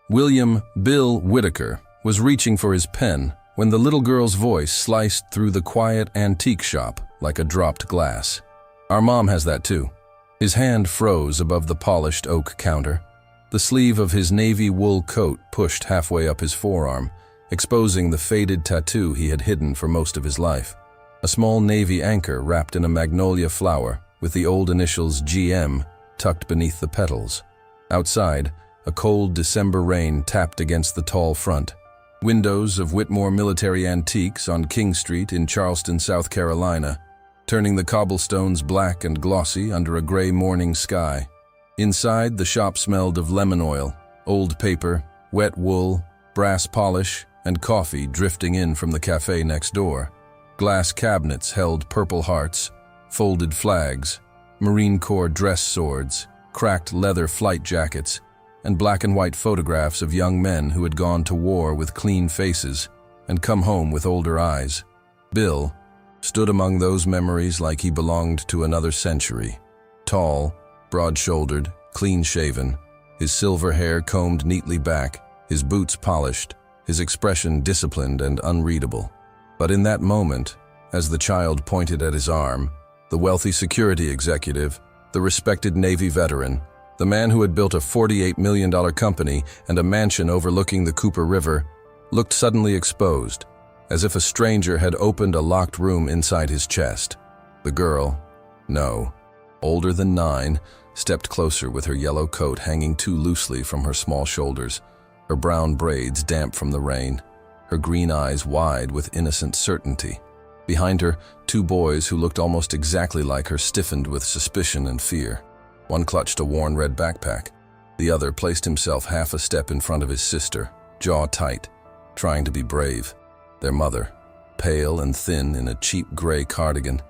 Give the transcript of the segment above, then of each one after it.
William Bill Whitaker was reaching for his pen when the little girl's voice sliced through the quiet antique shop like a dropped glass. Our mom has that too. His hand froze above the polished oak counter, the sleeve of his navy wool coat pushed halfway up his forearm, exposing the faded tattoo he had hidden for most of his life. A small navy anchor wrapped in a magnolia flower with the old initials GM tucked beneath the petals. Outside, a cold December rain tapped against the tall front. Windows of Whitmore Military Antiques on King Street in Charleston, South Carolina, turning the cobblestones black and glossy under a gray morning sky. Inside, the shop smelled of lemon oil, old paper, wet wool, brass polish, and coffee drifting in from the cafe next door. Glass cabinets held Purple Hearts, folded flags, Marine Corps dress swords, cracked leather flight jackets, and black and white photographs of young men who had gone to war with clean faces and come home with older eyes. Bill stood among those memories like he belonged to another century. Tall, broad-shouldered, clean-shaven, his silver hair combed neatly back, his boots polished, his expression disciplined and unreadable. But in that moment, as the child pointed at his arm, the wealthy security executive, the respected Navy veteran, the man who had built a $48 million company and a mansion overlooking the Cooper River, looked suddenly exposed, as if a stranger had opened a locked room inside his chest. The girl, no, older than 9, stepped closer with her yellow coat hanging too loosely from her small shoulders, her brown braids damp from the rain, her green eyes wide with innocent certainty. Behind her, 2 boys who looked almost exactly like her stiffened with suspicion and fear. One clutched a worn red backpack. The other placed himself half a step in front of his sister, jaw tight, trying to be brave. Their mother, pale and thin in a cheap gray cardigan,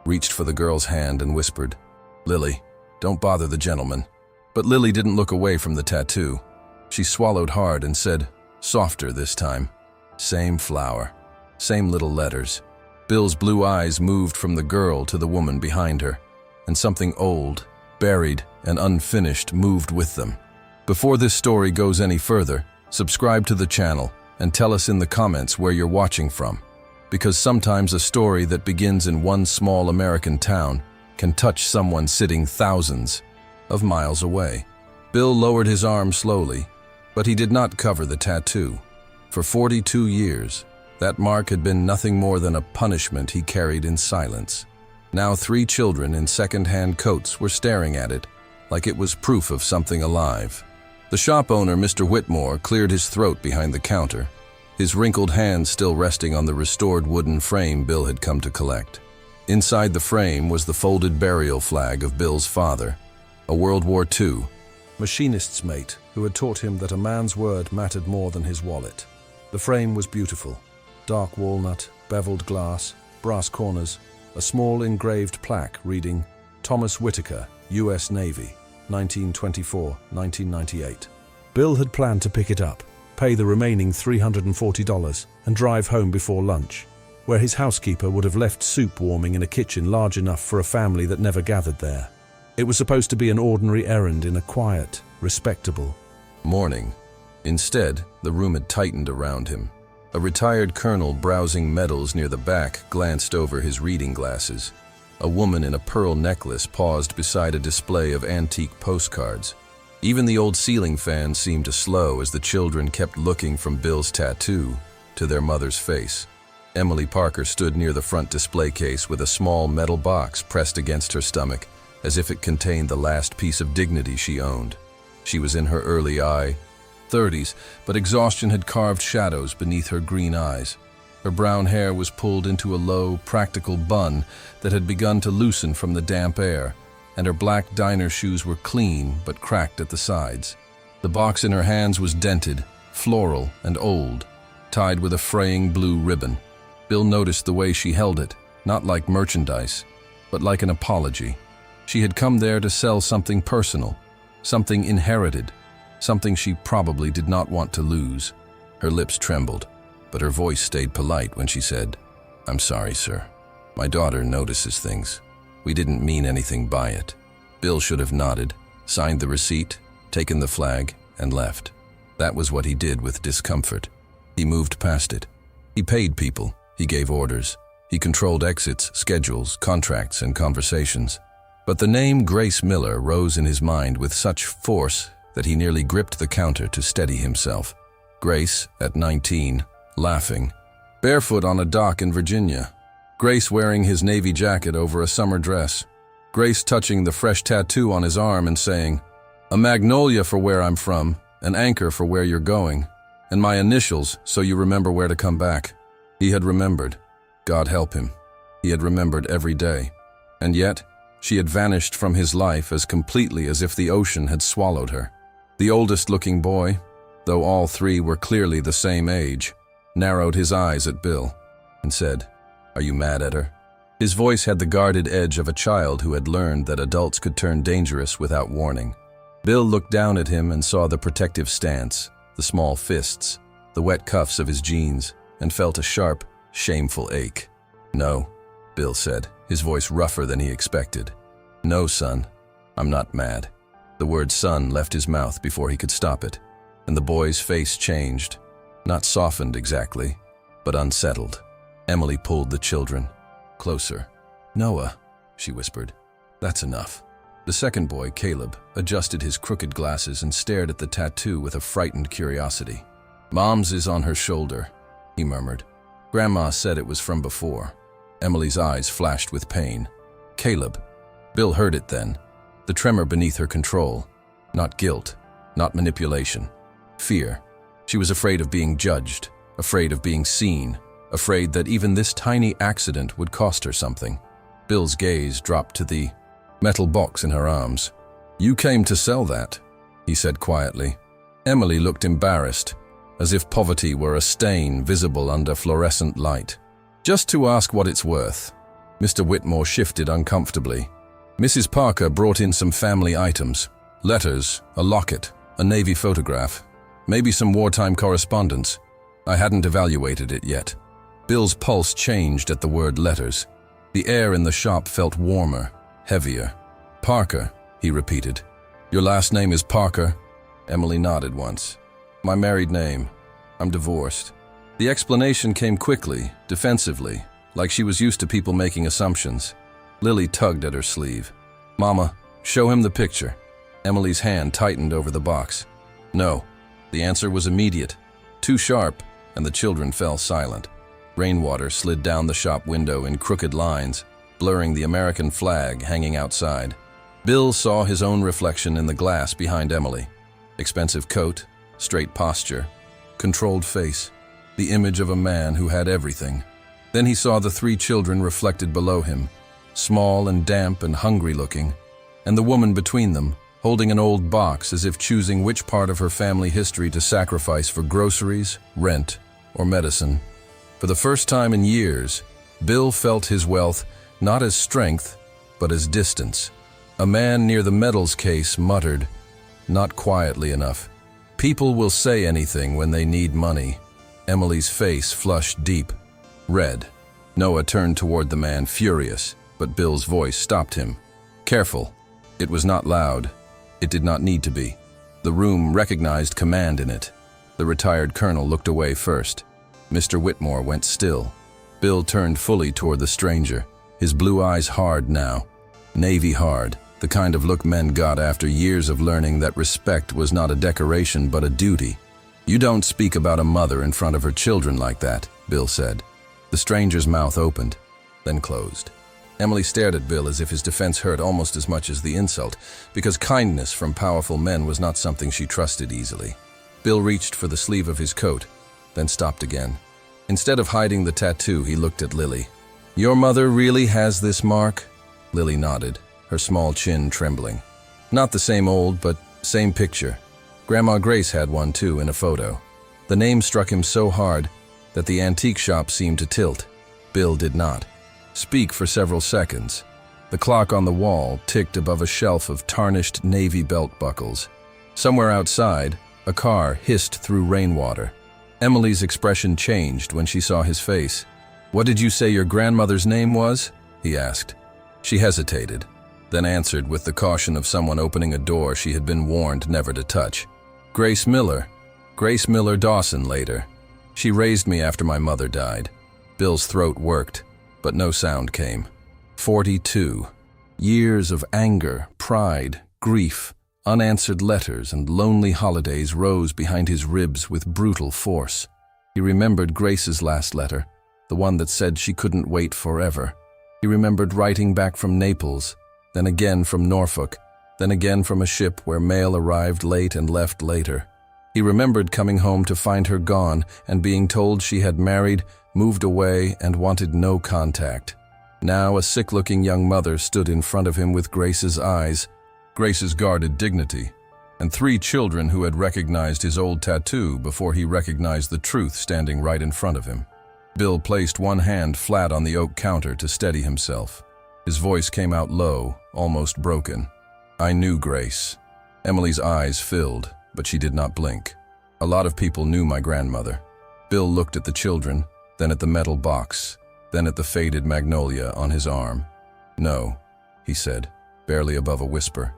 reached for the girl's hand and whispered, "Lily, don't bother the gentleman." But Lily didn't look away from the tattoo. She swallowed hard and said, softer this time, "Same flower, same little letters." Bill's blue eyes moved from the girl to the woman behind her, and something old, buried, and unfinished moved with them. Before this story goes any further, subscribe to the channel and tell us in the comments where you're watching from, because sometimes a story that begins in one small American town can touch someone sitting thousands of miles away. Bill lowered his arm slowly, but he did not cover the tattoo. For 42 years, that mark had been nothing more than a punishment he carried in silence. Now 3 children in second-hand coats were staring at it, like it was proof of something alive. The shop owner, Mr. Whitmore, cleared his throat behind the counter, his wrinkled hands still resting on the restored wooden frame Bill had come to collect. Inside the frame was the folded burial flag of Bill's father, a World War II machinist's mate who had taught him that a man's word mattered more than his wallet. The frame was beautiful. Dark walnut, beveled glass, brass corners, a small engraved plaque reading, "Thomas Whitaker, U.S. Navy, 1924-1998. Bill had planned to pick it up, pay the remaining $340, and drive home before lunch, where his housekeeper would have left soup warming in a kitchen large enough for a family that never gathered there. It was supposed to be an ordinary errand in a quiet, respectable morning. Instead, the room had tightened around him. A retired colonel browsing medals near the back glanced over his reading glasses. A woman in a pearl necklace paused beside a display of antique postcards. Even the old ceiling fan seemed to slow as the children kept looking from Bill's tattoo to their mother's face. Emily Parker stood near the front display case with a small metal box pressed against her stomach, as if it contained the last piece of dignity she owned. She was in her early 30s, but exhaustion had carved shadows beneath her green eyes. Her brown hair was pulled into a low, practical bun that had begun to loosen from the damp air, and her black diner shoes were clean but cracked at the sides. The box in her hands was dented, floral, and old, tied with a fraying blue ribbon. Bill noticed the way she held it, not like merchandise, but like an apology. She had come there to sell something personal, something inherited, something she probably did not want to lose. Her lips trembled, but her voice stayed polite when she said, "I'm sorry, sir. My daughter notices things. We didn't mean anything by it." Bill should have nodded, signed the receipt, taken the flag, and left. That was what he did with discomfort. He moved past it. He paid people. He gave orders. He controlled exits, schedules, contracts, and conversations. But the name Grace Miller rose in his mind with such force that he nearly gripped the counter to steady himself. Grace, at 19, laughing, barefoot on a dock in Virginia. Grace wearing his navy jacket over a summer dress. Grace touching the fresh tattoo on his arm and saying, "A magnolia for where I'm from, an anchor for where you're going, and my initials so you remember where to come back." He had remembered. God help him. He had remembered every day. And yet, she had vanished from his life as completely as if the ocean had swallowed her. The oldest-looking boy, though all three were clearly the same age, narrowed his eyes at Bill and said, "Are you mad at her?" His voice had the guarded edge of a child who had learned that adults could turn dangerous without warning. Bill looked down at him and saw the protective stance, the small fists, the wet cuffs of his jeans, and felt a sharp, shameful ache. "No," Bill said, his voice rougher than he expected. "No, son, I'm not mad." The word son left his mouth before he could stop it, and the boy's face changed, not softened exactly, but unsettled. Emily pulled the children closer. "Noah," she whispered, "that's enough." The second boy, Caleb, adjusted his crooked glasses and stared at the tattoo with a frightened curiosity. "Mom's is on her shoulder," he murmured. "Grandma said it was from before." Emily's eyes flashed with pain. "Caleb." Bill heard it then, the tremor beneath her control. Not guilt, not manipulation. Fear. She was afraid of being judged, afraid of being seen, afraid that even this tiny accident would cost her something. Bill's gaze dropped to the metal box in her arms. "You came to sell that," he said quietly. Emily looked embarrassed, as if poverty were a stain visible under fluorescent light. "Just to ask what it's worth." Mr. Whitmore shifted uncomfortably. Mrs. Parker brought in some family items. Letters, a locket, a Navy photograph, maybe some wartime correspondence. I hadn't evaluated it yet. Bill's pulse changed at the word letters. The air in the shop felt warmer, heavier. "Parker," he repeated. "Your last name is Parker?" Emily nodded once. "My married name. I'm divorced." The explanation came quickly, defensively, like she was used to people making assumptions. Lily tugged at her sleeve. "Mama, show him the picture." Emily's hand tightened over the box. "No." The answer was immediate, too sharp, and the children fell silent. Rainwater slid down the shop window in crooked lines, blurring the American flag hanging outside. Bill saw his own reflection in the glass behind Emily. Expensive coat, straight posture, controlled face, the image of a man who had everything. Then he saw the three children reflected below him, small and damp and hungry-looking, and the woman between them, holding an old box as if choosing which part of her family history to sacrifice for groceries, rent, or medicine. For the first time in years, Bill felt his wealth not as strength, but as distance. A man near the metals case muttered, not quietly enough, "People will say anything when they need money." Emily's face flushed deep, red. Noah turned toward the man, furious, but Bill's voice stopped him. "Careful." It was not loud. It did not need to be. The room recognized command in it. The retired colonel looked away first. Mr. Whitmore went still. Bill turned fully toward the stranger, his blue eyes hard now. Navy hard, the kind of look men got after years of learning that respect was not a decoration but a duty. "You don't speak about a mother in front of her children like that," Bill said. The stranger's mouth opened, then closed. Emily stared at Bill as if his defense hurt almost as much as the insult, because kindness from powerful men was not something she trusted easily. Bill reached for the sleeve of his coat, then stopped again. Instead of hiding the tattoo, he looked at Lily. "Your mother really has this mark?" Lily nodded, her small chin trembling. "Not the same old, but same picture. Grandma Grace had one too in a photo." The name struck him so hard that the antique shop seemed to tilt. Bill did not speak for several seconds. The clock on the wall ticked above a shelf of tarnished navy belt buckles. Somewhere outside, a car hissed through rainwater. Emily's expression changed when she saw his face. "What did you say your grandmother's name was?" he asked. She hesitated, then answered with the caution of someone opening a door she had been warned never to touch. "Grace Miller." Grace Miller Dawson later. She raised me after my mother died. Bill's throat worked, but no sound came. 42. Years of anger, pride, grief, unanswered letters, and lonely holidays rose behind his ribs with brutal force. He remembered Grace's last letter, the one that said she couldn't wait forever. He remembered writing back from Naples, then again from Norfolk, then again from a ship where mail arrived late and left later. He remembered coming home to find her gone and being told she had married, moved away, and wanted no contact. Now a sick-looking young mother stood in front of him with Grace's eyes, Grace's guarded dignity, and 3 children who had recognized his old tattoo before he recognized the truth standing right in front of him. Bill placed one hand flat on the oak counter to steady himself. His voice came out low, almost broken. I knew Grace. Emily's eyes filled, but she did not blink. A lot of people knew my grandmother. Bill looked at the children, then at the metal box, then at the faded magnolia on his arm. No, he said, barely above a whisper.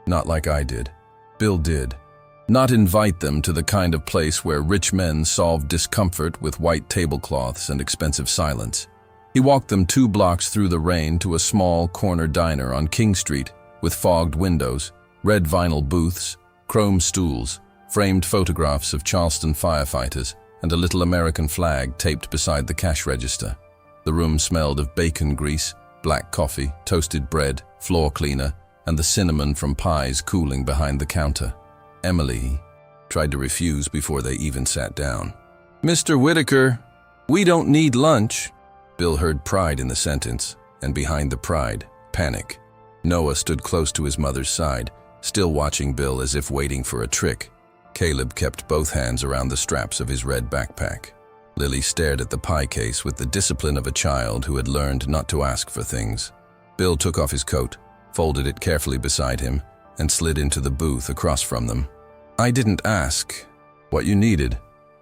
Not like I did. Bill did. Not invite them to the kind of place where rich men solve discomfort with white tablecloths and expensive silence. He walked them 2 blocks through the rain to a small corner diner on King Street with fogged windows, red vinyl booths, chrome stools, framed photographs of Charleston firefighters, and a little American flag taped beside the cash register. The room smelled of bacon grease, black coffee, toasted bread, floor cleaner, and the cinnamon from pies cooling behind the counter. Emily tried to refuse before they even sat down. Mr. Whitaker, we don't need lunch. Bill heard pride in the sentence, and behind the pride, panic. Noah stood close to his mother's side, still watching Bill as if waiting for a trick. Caleb kept both hands around the straps of his red backpack. Lily stared at the pie case with the discipline of a child who had learned not to ask for things. Bill took off his coat, folded it carefully beside him, and slid into the booth across from them. I didn't ask what you needed,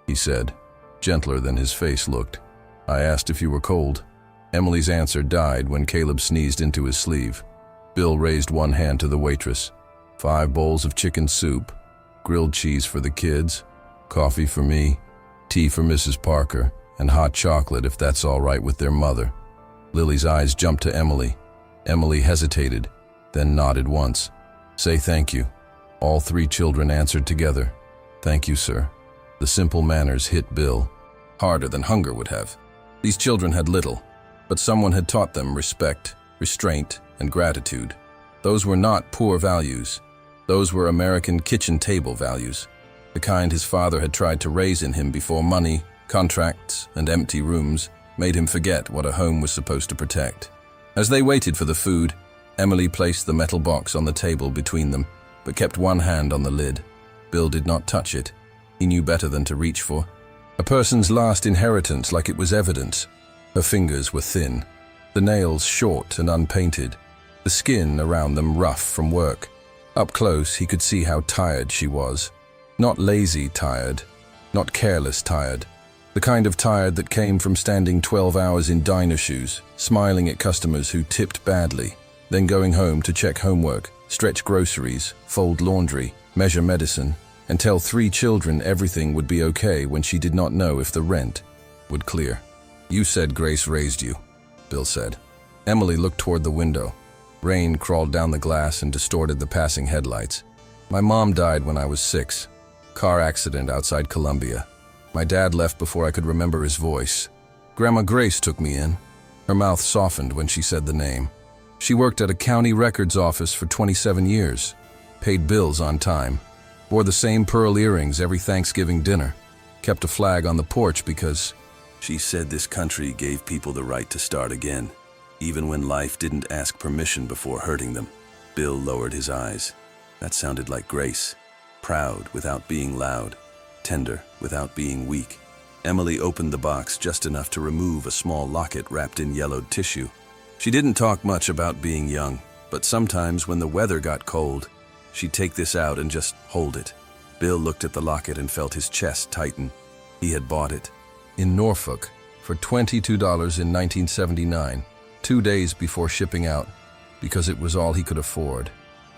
he said, gentler than his face looked. I asked if you were cold. Emily's answer died when Caleb sneezed into his sleeve. Bill raised one hand to the waitress. 5 bowls of chicken soup, grilled cheese for the kids, coffee for me, tea for Mrs. Parker, and hot chocolate if that's all right with their mother. Lily's eyes jumped to Emily. Emily hesitated, then nodded once. Say thank you. All 3 children answered together. Thank you, sir. The simple manners hit Bill, harder than hunger would have. These children had little, but someone had taught them respect, restraint, and gratitude. Those were not poor values. Those were American kitchen table values, the kind his father had tried to raise in him before money, contracts, and empty rooms made him forget what a home was supposed to protect. As they waited for the food, Emily placed the metal box on the table between them, but kept one hand on the lid. Bill did not touch it. He knew better than to reach for a person's last inheritance like it was evidence. Her fingers were thin, the nails short and unpainted, the skin around them rough from work. Up close, he could see how tired she was. Not lazy tired, not careless tired, the kind of tired that came from standing 12 hours in diner shoes, smiling at customers who tipped badly, then going home to check homework, stretch groceries, fold laundry, measure medicine, and tell 3 children everything would be okay when she did not know if the rent would clear. You said Grace raised you, Bill said. Emily looked toward the window. Rain crawled down the glass and distorted the passing headlights. My mom died when I was 6. Car accident outside Columbia. My dad left before I could remember his voice. Grandma Grace took me in. Her mouth softened when she said the name. She worked at a county records office for 27 years, paid bills on time, wore the same pearl earrings every Thanksgiving dinner, kept a flag on the porch because she said this country gave people the right to start again, even when life didn't ask permission before hurting them. Bill lowered his eyes. That sounded like Grace. Proud without being loud, tender without being weak. Emily opened the box just enough to remove a small locket wrapped in yellowed tissue. She didn't talk much about being young, but sometimes when the weather got cold, she'd take this out and just hold it. Bill looked at the locket and felt his chest tighten. He had bought it in Norfolk for $22 in 1979, 2 days before shipping out, because it was all he could afford.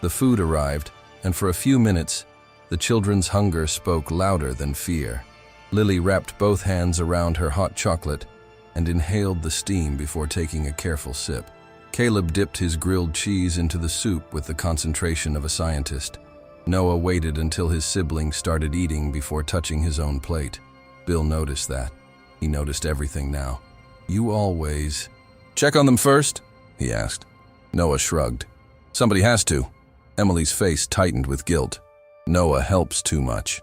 The food arrived, and for a few minutes, The children's hunger spoke louder than fear. Lily wrapped both hands around her hot chocolate and inhaled the steam before taking a careful sip. Caleb dipped his grilled cheese into the soup with the concentration of a scientist. Noah waited until his siblings started eating before touching his own plate. Bill noticed that. He noticed everything now. "You always check on them first?" he asked. Noah shrugged. "Somebody has to." Emily's face tightened with guilt. Noah helps too much.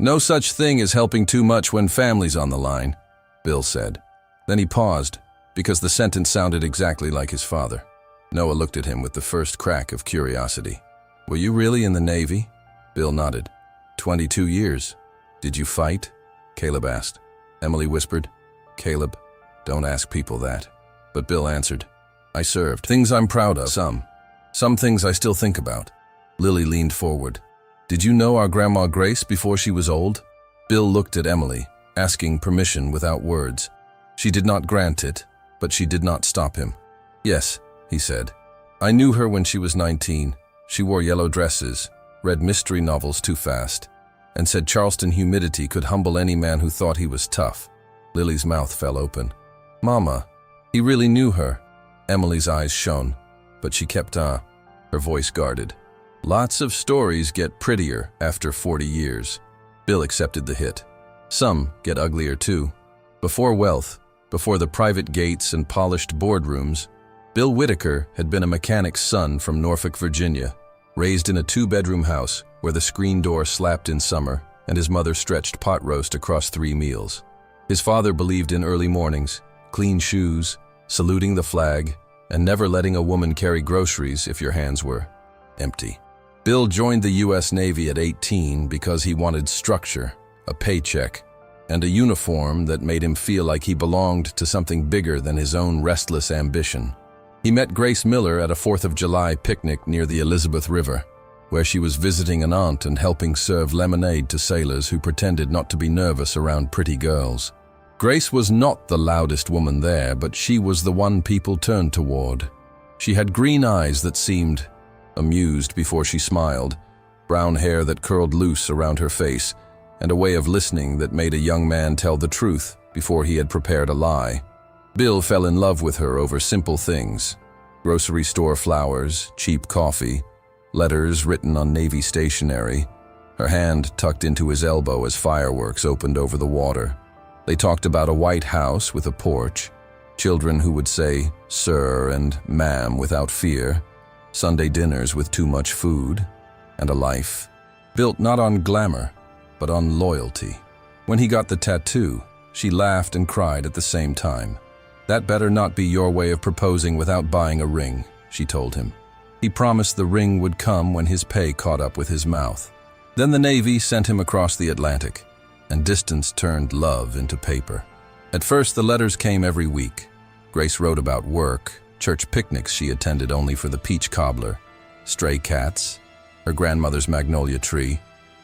"No such thing as helping too much when family's on the line," Bill said. Then he paused, because the sentence sounded exactly like his father. Noah looked at him with the first crack of curiosity. "Were you really in the Navy?" Bill nodded. 22 years. "Did you fight?" Caleb asked. Emily whispered, "Caleb, don't ask people that." But Bill answered, "I served. Things I'm proud of. Some things I still think about." Lily leaned forward. "Did you know our Grandma Grace before she was old?" Bill looked at Emily, asking permission without words. She did not grant it, but she did not stop him. "Yes," he said. "I knew her when she was 19. She wore yellow dresses, read mystery novels too fast, and said Charleston humidity could humble any man who thought he was tough." Lily's mouth fell open. "Mama, he really knew her." Emily's eyes shone, but she kept her voice guarded. "Lots of stories get prettier after 40 years. Bill accepted the hit. "Some get uglier too." Before wealth, before the private gates and polished boardrooms, Bill Whitaker had been a mechanic's son from Norfolk, Virginia, raised in a 2-bedroom house where the screen door slapped in summer and his mother stretched pot roast across 3 meals. His father believed in early mornings, clean shoes, saluting the flag, and never letting a woman carry groceries if your hands were empty. Bill joined the U.S. Navy at 18 because he wanted structure, a paycheck, and a uniform that made him feel like he belonged to something bigger than his own restless ambition. He met Grace Miller at a 4th of July picnic near the Elizabeth River, where she was visiting an aunt and helping serve lemonade to sailors who pretended not to be nervous around pretty girls. Grace was not the loudest woman there, but she was the one people turned toward. She had green eyes that seemed amused before she smiled, brown hair that curled loose around her face, and a way of listening that made a young man tell the truth before he had prepared a lie. Bill fell in love with her over simple things: grocery store flowers, cheap coffee, letters written on Navy stationery, her hand tucked into his elbow as fireworks opened over the water. They talked about a white house with a porch, children who would say "sir" and "ma'am" without fear, Sunday dinners with too much food, and a life built not on glamour, but on loyalty. When he got the tattoo, she laughed and cried at the same time. "That better not be your way of proposing without buying a ring," she told him. He promised the ring would come when his pay caught up with his mouth. Then the Navy sent him across the Atlantic, and distance turned love into paper. At first, the letters came every week. Grace wrote about work, church picnics she attended only for the peach cobbler, stray cats, her grandmother's magnolia tree,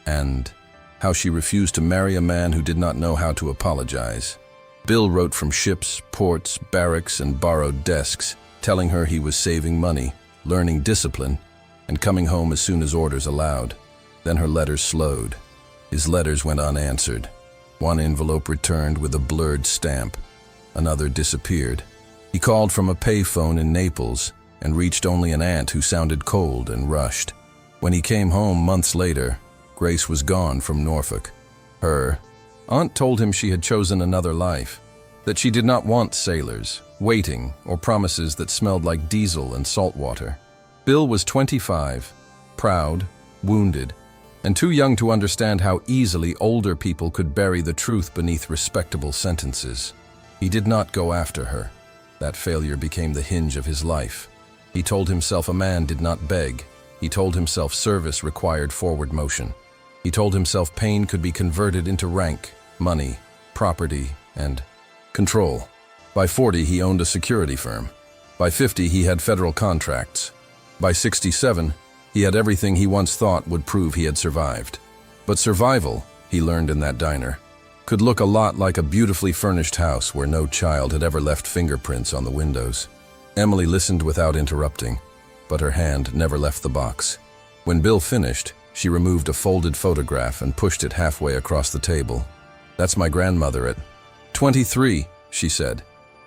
and how she refused to marry a man who did not know how to apologize. Bill wrote from ships, ports, barracks, and borrowed desks, telling her he was saving money, learning discipline, and coming home as soon as orders allowed. Then her letters slowed. His letters went unanswered. One envelope returned with a blurred stamp. Another disappeared. He called from a payphone in Naples and reached only an aunt who sounded cold and rushed. When he came home months later, Grace was gone from Norfolk. Her aunt told him she had chosen another life, that she did not want sailors, waiting, or promises that smelled like diesel and salt water. Bill was 25, proud, wounded, and too young to understand how easily older people could bury the truth beneath respectable sentences. He did not go after her. That failure became the hinge of his life. He told himself a man did not beg. He told himself service required forward motion. He told himself pain could be converted into rank, money, property, and control. By 40, he owned a security firm. By 50, he had federal contracts. By 67, he had everything he once thought would prove he had survived. But survival, he learned in that diner, could look a lot like a beautifully furnished house where no child had ever left fingerprints on the windows. Emily listened without interrupting, but her hand never left the box. When Bill finished, She removed a folded photograph and pushed it halfway across the table. "That's my grandmother at 23, she said.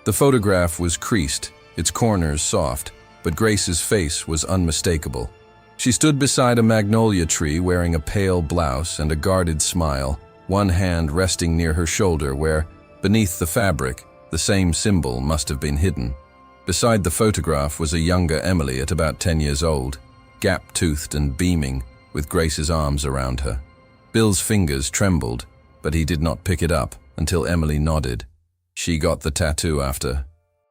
The photograph was creased, its corners soft, but Grace's face was unmistakable. She stood beside a magnolia tree wearing a pale blouse and a guarded smile, one hand resting near her shoulder where, beneath the fabric, the same symbol must have been hidden. Beside the photograph was a younger Emily at about 10 years old, gap-toothed and beaming, with Grace's arms around her. Bill's fingers trembled, but he did not pick it up until Emily nodded. "She got the tattoo after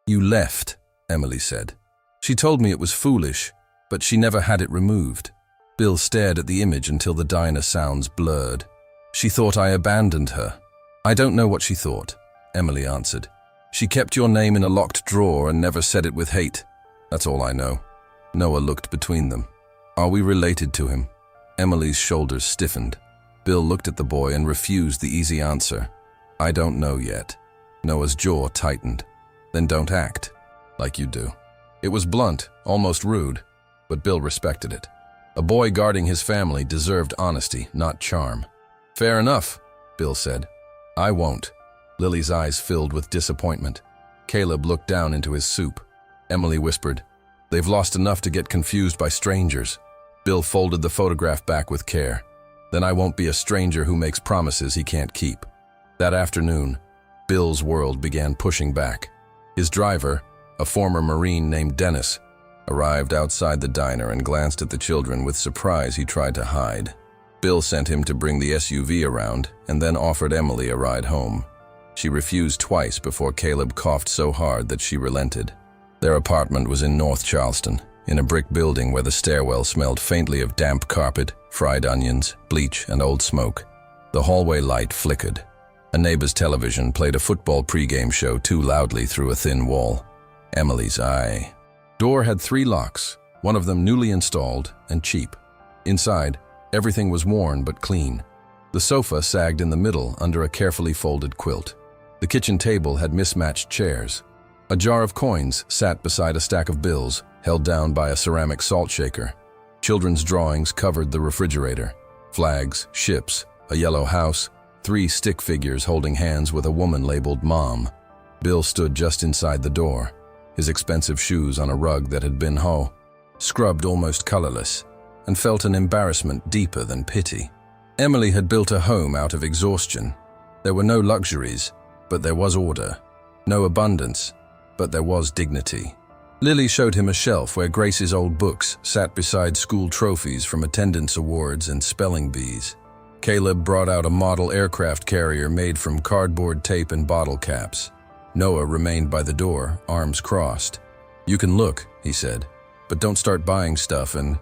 you left," Emily said. "She told me it was foolish, but she never had it removed." Bill stared at the image until the diner sounds blurred. "She thought I abandoned her." "I don't know what she thought," Emily answered. "She kept your name in a locked drawer and never said it with hate. That's all I know." Noah looked between them. "Are we related to him?" Emily's shoulders stiffened. Bill looked at the boy and refused the easy answer. "I don't know yet." Noah's jaw tightened. "Then don't act like you do." It was blunt, almost rude, but Bill respected it. A boy guarding his family deserved honesty, not charm. "Fair enough," Bill said. "I won't." Lily's eyes filled with disappointment. Caleb looked down into his soup. Emily whispered, "They've lost enough to get confused by strangers." Bill folded the photograph back with care. "Then I won't be a stranger who makes promises he can't keep." That afternoon, Bill's world began pushing back. His driver, a former Marine named Dennis, arrived outside the diner and glanced at the children with surprise he tried to hide. Bill sent him to bring the SUV around and then offered Emily a ride home. She refused twice before Caleb coughed so hard that she relented. Their apartment was in North Charleston, in a brick building where the stairwell smelled faintly of damp carpet, fried onions, bleach, and old smoke. The hallway light flickered. A neighbor's television played a football pregame show too loudly through a thin wall. Emily's eye. Door had 3 locks, one of them newly installed and cheap. Inside, everything was worn but clean. The sofa sagged in the middle under a carefully folded quilt. The kitchen table had mismatched chairs. A jar of coins sat beside a stack of bills, held down by a ceramic salt shaker. Children's drawings covered the refrigerator. Flags, ships, a yellow house, 3 stick figures holding hands with a woman labeled Mom. Bill stood just inside the door, his expensive shoes on a rug that had been scrubbed almost colorless, and felt an embarrassment deeper than pity. Emily had built a home out of exhaustion. There were no luxuries, but there was order. No abundance, but there was dignity. Lily showed him a shelf where Grace's old books sat beside school trophies from attendance awards and spelling bees. Caleb brought out a model aircraft carrier made from cardboard tape and bottle caps. Noah remained by the door, arms crossed. "You can look," he said, "but don't start buying stuff and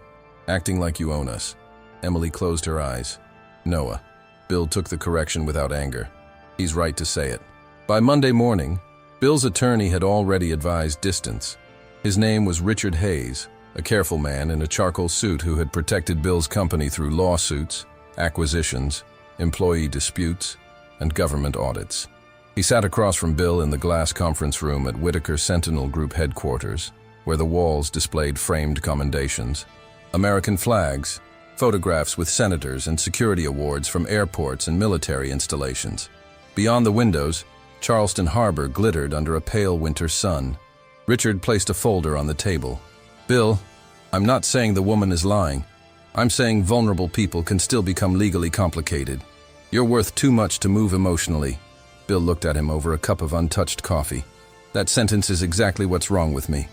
acting like you own us." Emily closed her eyes. "Noah." Bill took the correction without anger. "He's right to say it." By Monday morning, Bill's attorney had already advised distance. His name was Richard Hayes, a careful man in a charcoal suit who had protected Bill's company through lawsuits, acquisitions, employee disputes, and government audits. He sat across from Bill in the glass conference room at Whitaker Sentinel Group headquarters, where the walls displayed framed commendations, American flags, photographs with senators and security awards from airports and military installations. Beyond the windows, Charleston Harbor glittered under a pale winter sun. Richard placed a folder on the table. "Bill, I'm not saying the woman is lying. I'm saying vulnerable people can still become legally complicated. You're worth too much to move emotionally." Bill looked at him over a cup of untouched coffee. "That sentence is exactly what's wrong with me."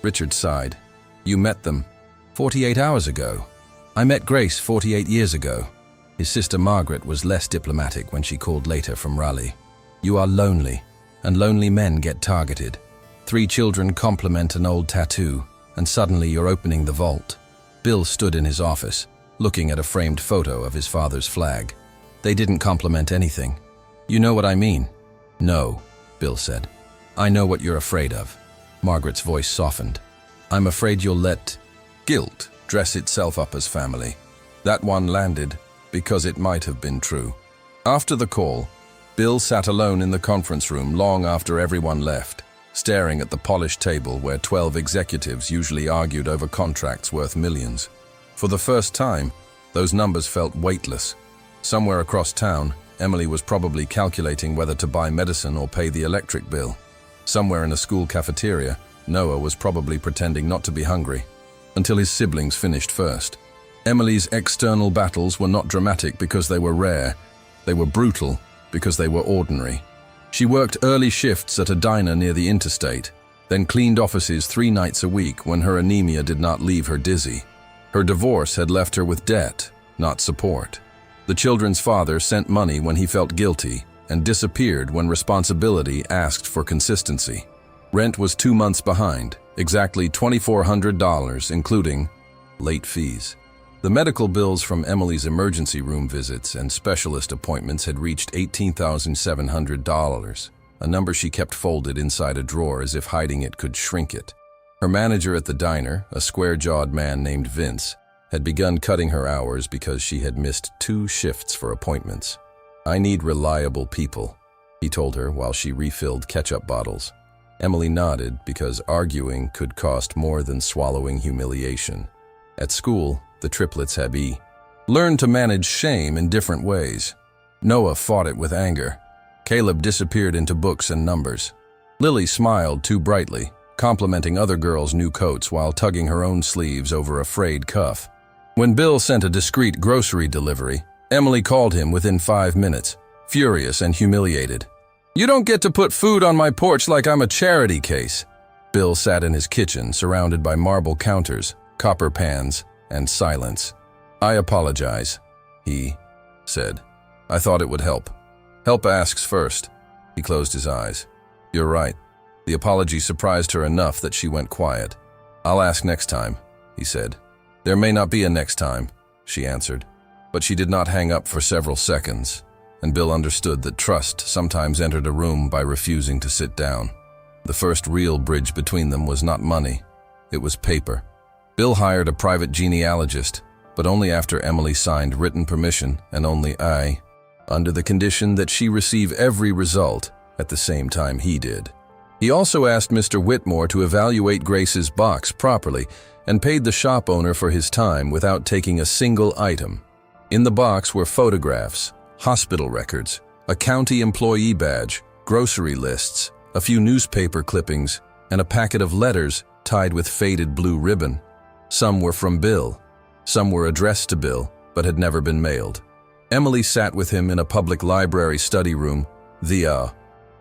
Richard sighed. "You met them 48 hours ago. I met Grace 48 years ago." His sister Margaret was less diplomatic when she called later from Raleigh. "You are lonely, and lonely men get targeted. 3 children compliment an old tattoo, and suddenly you're opening the vault." Bill stood in his office, looking at a framed photo of his father's flag. "They didn't compliment anything. You know what I mean?" "No," Bill said. "I know what you're afraid of." Margaret's voice softened. "I'm afraid you'll let guilt dress itself up as family." That one landed because it might have been true. After the call, Bill sat alone in the conference room long after everyone left, staring at the polished table where 12 executives usually argued over contracts worth millions. For the first time, Those numbers felt weightless. Somewhere across town, Emily was probably calculating whether to buy medicine or pay the electric bill. Somewhere in a school cafeteria, Noah was probably pretending not to be hungry, until his siblings finished first. Emily's external battles were not dramatic because they were rare. They were brutal because they were ordinary. She worked early shifts at a diner near the interstate, then cleaned offices 3 nights a week when her anemia did not leave her dizzy. Her divorce had left her with debt, not support. The children's father sent money when he felt guilty and disappeared when responsibility asked for consistency. Rent was 2 months behind, exactly $2,400, including late fees. The medical bills from Emily's emergency room visits and specialist appointments had reached $18,700, a number she kept folded inside a drawer as if hiding it could shrink it. Her manager at the diner, a square-jawed man named Vince, had begun cutting her hours because she had missed 2 shifts for appointments. "I need reliable people," he told her while she refilled ketchup bottles. Emily nodded because arguing could cost more than swallowing humiliation. At school, the triplets had learned to manage shame in different ways. Noah fought it with anger. Caleb disappeared into books and numbers. Lily smiled too brightly, complimenting other girls' new coats while tugging her own sleeves over a frayed cuff. When Bill sent a discreet grocery delivery, Emily called him within 5 minutes, furious and humiliated. "You don't get to put food on my porch like I'm a charity case." Bill sat in his kitchen, surrounded by marble counters, copper pans, and silence. "I apologize," he said. "I thought it would help." "Help asks first." He closed his eyes. "You're right." The apology surprised her enough that she went quiet. "I'll ask next time," he said. "There may not be a next time," she answered. But she did not hang up for several seconds, and Bill understood that trust sometimes entered a room by refusing to sit down. The first real bridge between them was not money, it was paper. Bill hired a private genealogist, but only after Emily signed written permission, and only under the condition that she receive every result at the same time he did. He also asked Mr. Whitmore to evaluate Grace's box properly and paid the shop owner for his time without taking a single item. In the box were photographs, hospital records, a county employee badge, grocery lists, a few newspaper clippings, and a packet of letters tied with faded blue ribbon. Some were from Bill. Some were addressed to Bill, but had never been mailed. Emily sat with him in a public library study room the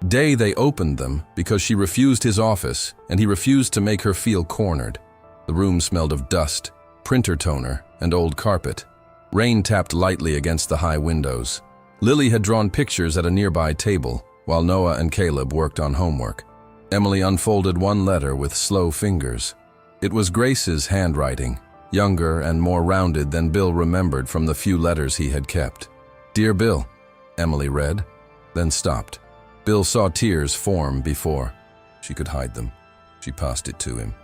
day they opened them because she refused his office and he refused to make her feel cornered. The room smelled of dust, printer toner, and old carpet. Rain tapped lightly against the high windows. Lily had drawn pictures at a nearby table, while Noah and Caleb worked on homework. Emily unfolded one letter with slow fingers. It was Grace's handwriting, younger and more rounded than Bill remembered from the few letters he had kept. "Dear Bill," Emily read, then stopped. Bill saw tears form before she could hide them. She passed it to him.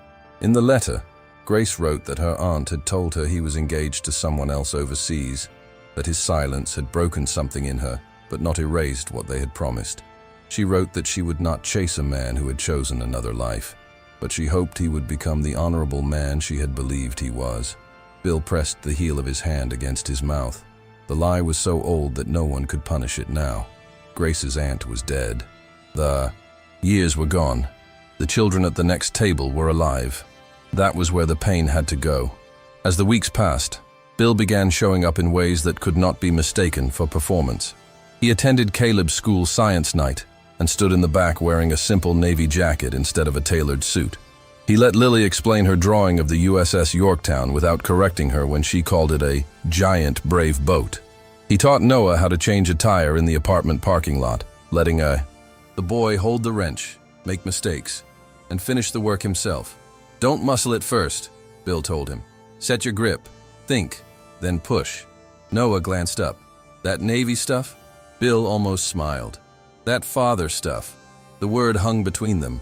In the letter, Grace wrote that her aunt had told her he was engaged to someone else overseas, that his silence had broken something in her, but not erased what they had promised. She wrote that she would not chase a man who had chosen another life, but she hoped he would become the honorable man she had believed he was. Bill pressed the heel of his hand against his mouth. The lie was so old that no one could punish it now. Grace's aunt was dead. The years were gone. The children at the next table were alive. That was where the pain had to go. As the weeks passed, Bill began showing up in ways that could not be mistaken for performance. He attended Caleb's school science night and stood in the back wearing a simple navy jacket instead of a tailored suit. He let Lily explain her drawing of the USS Yorktown without correcting her when she called it a giant brave boat. He taught Noah how to change a tire in the apartment parking lot, letting the boy hold the wrench, make mistakes, and finish the work himself. "Don't muscle it first," Bill told him. "Set your grip, think, then push." Noah glanced up. "That Navy stuff?" Bill almost smiled. "That father stuff." The word hung between them.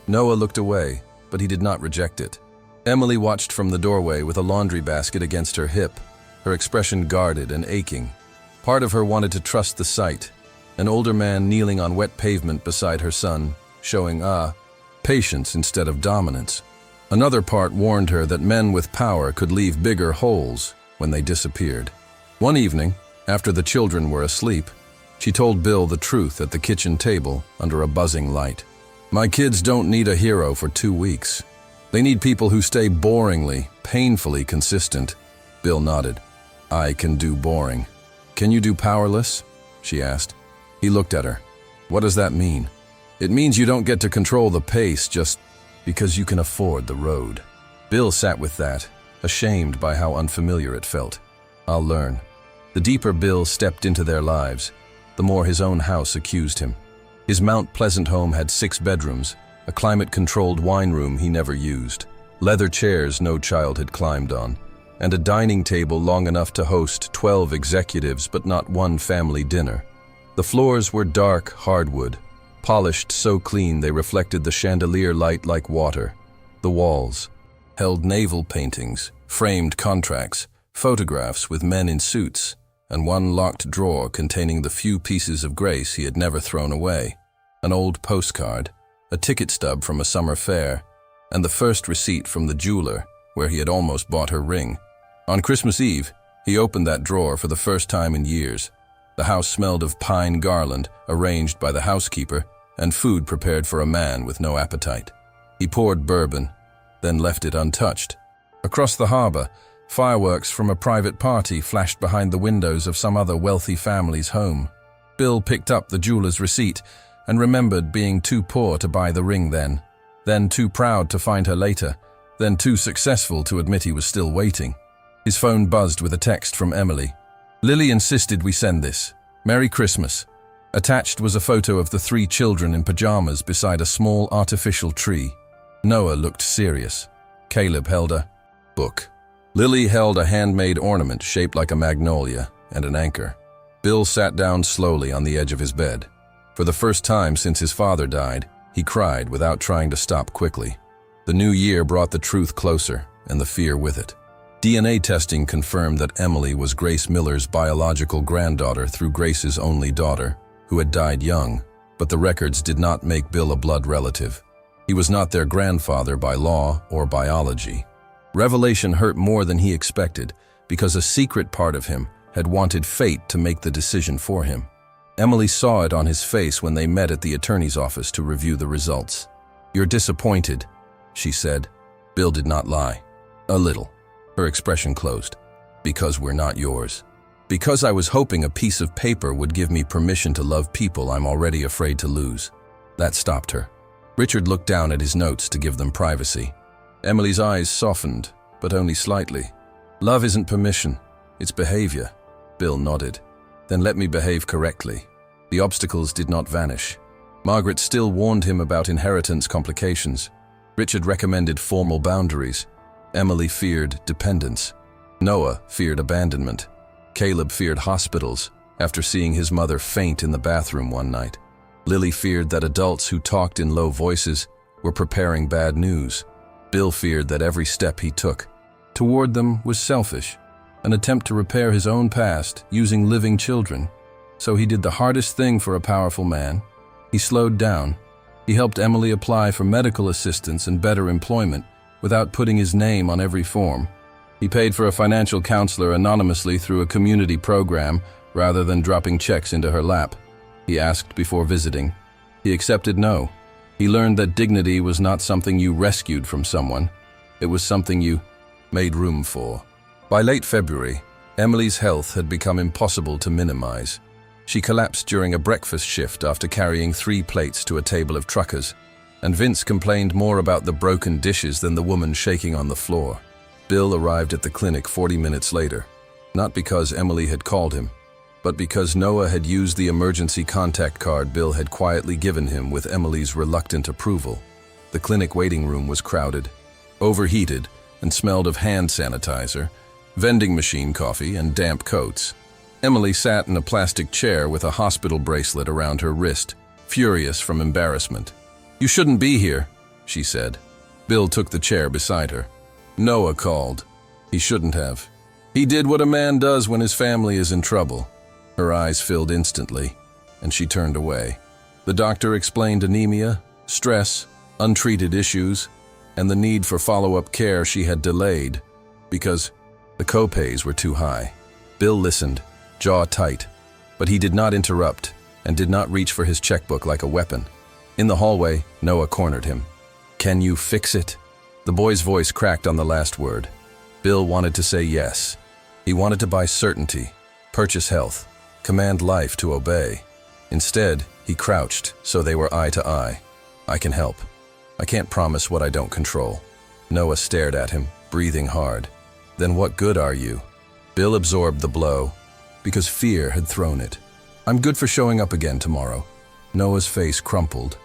Noah looked away, but he did not reject it. Emily watched from the doorway with a laundry basket against her hip, her expression guarded and aching. Part of her wanted to trust the sight, an older man kneeling on wet pavement beside her son, showing patience instead of dominance. Another part warned her that men with power could leave bigger holes, when they disappeared. One evening, after the children were asleep, she told Bill the truth at the kitchen table under a buzzing light. "My kids don't need a hero for 2 weeks. They need people who stay boringly, painfully consistent." Bill nodded. "I can do boring." "Can you do powerless?" she asked. He looked at her. "What does that mean?" "It means you don't get to control the pace just because you can afford the road." Bill sat with that, ashamed by how unfamiliar it felt. "I'll learn." The deeper Bill stepped into their lives, the more his own house accused him. His Mount Pleasant home had 6 bedrooms, a climate-controlled wine room he never used, leather chairs no child had climbed on, and a dining table long enough to host 12 executives but not one family dinner. The floors were dark hardwood, polished so clean they reflected the chandelier light like water. The walls held naval paintings, framed contracts, photographs with men in suits, and one locked drawer containing the few pieces of grace he had never thrown away. An old postcard, a ticket stub from a summer fair, and the first receipt from the jeweler where he had almost bought her ring. On Christmas Eve, he opened that drawer for the first time in years. The house smelled of pine garland arranged by the housekeeper and food prepared for a man with no appetite. He poured bourbon, then left it untouched. Across the harbor, fireworks from a private party flashed behind the windows of some other wealthy family's home. Bill picked up the jeweler's receipt and remembered being too poor to buy the ring then too proud to find her later, then too successful to admit he was still waiting. His phone buzzed with a text from Emily. "Lily insisted we send this. Merry Christmas." Attached was a photo of the 3 children in pajamas beside a small artificial tree. Noah looked serious. Caleb held a book. Lily held a handmade ornament shaped like a magnolia and an anchor. Bill sat down slowly on the edge of his bed. For the first time since his father died, he cried without trying to stop quickly. The new year brought the truth closer, and the fear with it. DNA testing confirmed that Emily was Grace Miller's biological granddaughter through Grace's only daughter, who had died young, but the records did not make Bill a blood relative. He was not their grandfather by law or biology. Revelation hurt more than he expected, because a secret part of him had wanted fate to make the decision for him. Emily saw it on his face when they met at the attorney's office to review the results. "You're disappointed," she said. Bill did not lie. "A little." Her expression closed. "Because we're not yours. Because I was hoping a piece of paper would give me permission to love people I'm already afraid to lose." That stopped her. Richard looked down at his notes to give them privacy. Emily's eyes softened, but only slightly. "Love isn't permission, it's behavior." Bill nodded. "Then let me behave correctly." The obstacles did not vanish. Margaret still warned him about inheritance complications. Richard recommended formal boundaries. Emily feared dependence. Noah feared abandonment. Caleb feared hospitals after seeing his mother faint in the bathroom one night. Lily feared that adults who talked in low voices were preparing bad news. Bill feared that every step he took toward them was selfish, an attempt to repair his own past using living children. So he did the hardest thing for a powerful man. He slowed down. He helped Emily apply for medical assistance and better employment without putting his name on every form. He paid for a financial counselor anonymously through a community program rather than dropping checks into her lap. He asked before visiting. He accepted no. He learned that dignity was not something you rescued from someone. It was something you made room for. By late February, Emily's health had become impossible to minimize. She collapsed during a breakfast shift after carrying 3 plates to a table of truckers, and Vince complained more about the broken dishes than the woman shaking on the floor. Bill arrived at the clinic 40 minutes later, not because Emily had called him, but because Noah had used the emergency contact card Bill had quietly given him with Emily's reluctant approval. The clinic waiting room was crowded, overheated, and smelled of hand sanitizer, vending machine coffee, and damp coats. Emily sat in a plastic chair with a hospital bracelet around her wrist, furious from embarrassment. "You shouldn't be here," she said. Bill took the chair beside her. "Noah called. He shouldn't have. He did what a man does when his family is in trouble." Her eyes filled instantly, and she turned away. The doctor explained anemia, stress, untreated issues, and the need for follow-up care she had delayed, because The co-pays were too high. Bill listened, jaw tight, but he did not interrupt and did not reach for his checkbook like a weapon. In the hallway, Noah cornered him. "Can you fix it?" The boy's voice cracked on the last word. Bill wanted to say yes. He wanted to buy certainty, purchase health, command life to obey. Instead, he crouched so they were eye to eye. "I can help. I can't promise what I don't control." Noah stared at him, breathing hard. "Then what good are you?" Bill absorbed the blow, because fear had thrown it. "I'm good for showing up again tomorrow." Noah's face crumpled,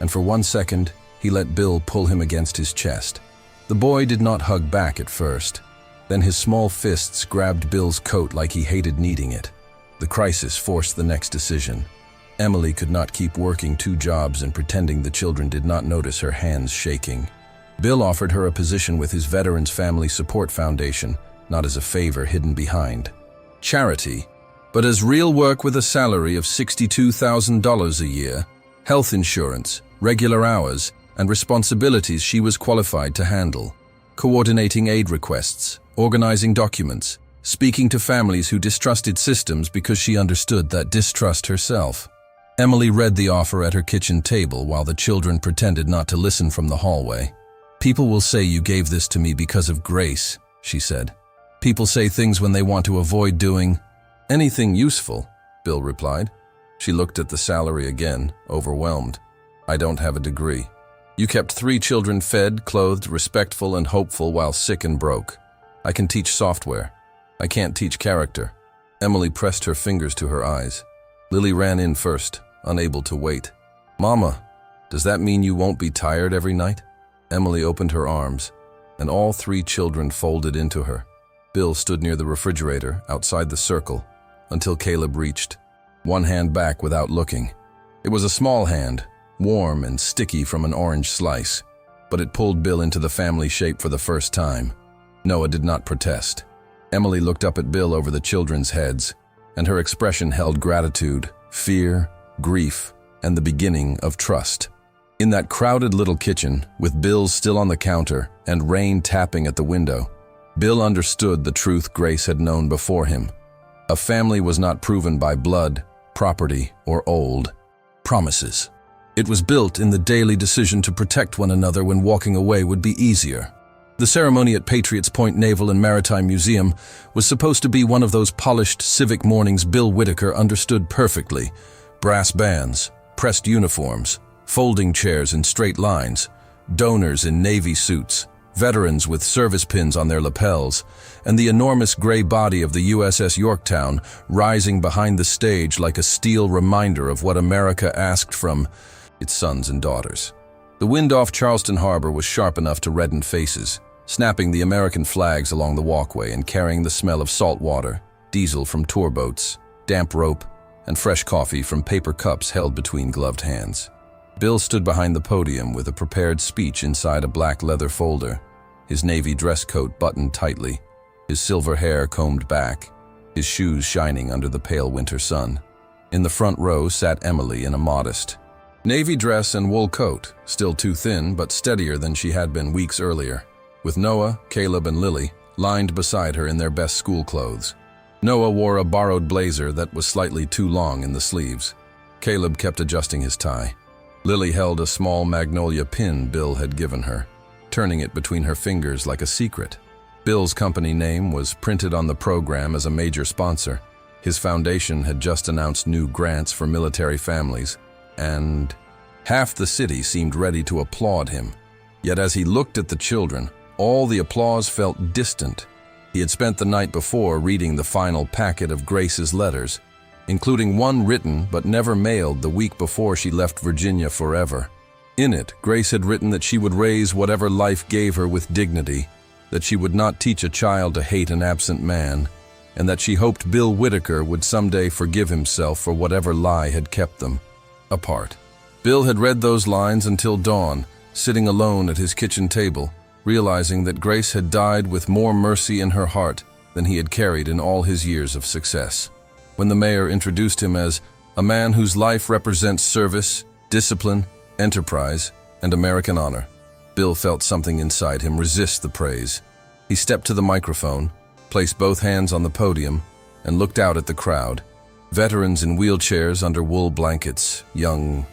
and for 1 second, he let Bill pull him against his chest. The boy did not hug back at first. Then his small fists grabbed Bill's coat like he hated needing it. The crisis forced the next decision. Emily could not keep working 2 jobs and pretending the children did not notice her hands shaking. Bill offered her a position with his Veterans Family Support Foundation, not as a favor hidden behind charity, but as real work with a salary of $62,000 a year, health insurance, regular hours, and responsibilities she was qualified to handle. Coordinating aid requests, organizing documents, speaking to families who distrusted systems because she understood that distrust herself. Emily read the offer at her kitchen table while the children pretended not to listen from the hallway. "People will say you gave this to me because of grace," she said. "People say things when they want to avoid doing anything useful," Bill replied. She looked at the salary again, overwhelmed. "I don't have a degree. You kept 3 children fed, clothed, respectful, and hopeful while sick and broke. I can teach software. I can't teach character." Emily pressed her fingers to her eyes. Lily ran in first, unable to wait. "Mama, does that mean you won't be tired every night?" Emily opened her arms, and all 3 children folded into her. Bill stood near the refrigerator, outside the circle, until Caleb reached, one hand back without looking. It was a small hand, warm and sticky from an orange slice, but it pulled Bill into the family shape for the first time. Noah did not protest. Emily looked up at Bill over the children's heads, and her expression held gratitude, fear, grief, and the beginning of trust. In that crowded little kitchen, with Bill still on the counter and rain tapping at the window, Bill understood the truth Grace had known before him. A family was not proven by blood, property, or old promises. It was built in the daily decision to protect one another when walking away would be easier. The ceremony at Patriots Point Naval and Maritime Museum was supposed to be one of those polished civic mornings Bill Whitaker understood perfectly. Brass bands, pressed uniforms, folding chairs in straight lines, donors in Navy suits, veterans with service pins on their lapels, and the enormous gray body of the USS Yorktown rising behind the stage like a steel reminder of what America asked from its sons and daughters. The wind off Charleston Harbor was sharp enough to redden faces, snapping the American flags along the walkway and carrying the smell of salt water, diesel from tour boats, damp rope, and fresh coffee from paper cups held between gloved hands. Bill stood behind the podium with a prepared speech inside a black leather folder, his navy dress coat buttoned tightly, his silver hair combed back, his shoes shining under the pale winter sun. In the front row sat Emily in a modest navy dress and wool coat, still too thin but steadier than she had been weeks earlier, with Noah, Caleb, and Lily lined beside her in their best school clothes. Noah wore a borrowed blazer that was slightly too long in the sleeves. Caleb kept adjusting his tie. Lily held a small magnolia pin Bill had given her, turning it between her fingers like a secret. Bill's company name was printed on the program as a major sponsor. His foundation had just announced new grants for military families, and half the city seemed ready to applaud him. Yet as he looked at the children, all the applause felt distant. He had spent the night before reading the final packet of Grace's letters, including one written but never mailed the week before she left Virginia forever. In it, Grace had written that she would raise whatever life gave her with dignity, that she would not teach a child to hate an absent man, and that she hoped Bill Whitaker would someday forgive himself for whatever lie had kept them apart. Bill had read those lines until dawn, sitting alone at his kitchen table, realizing that Grace had died with more mercy in her heart than he had carried in all his years of success. When the mayor introduced him as a man whose life represents service, discipline, enterprise, and American honor, Bill felt something inside him resist the praise. He stepped to the microphone, placed both hands on the podium, and looked out at the crowd. Veterans in wheelchairs under wool blankets, young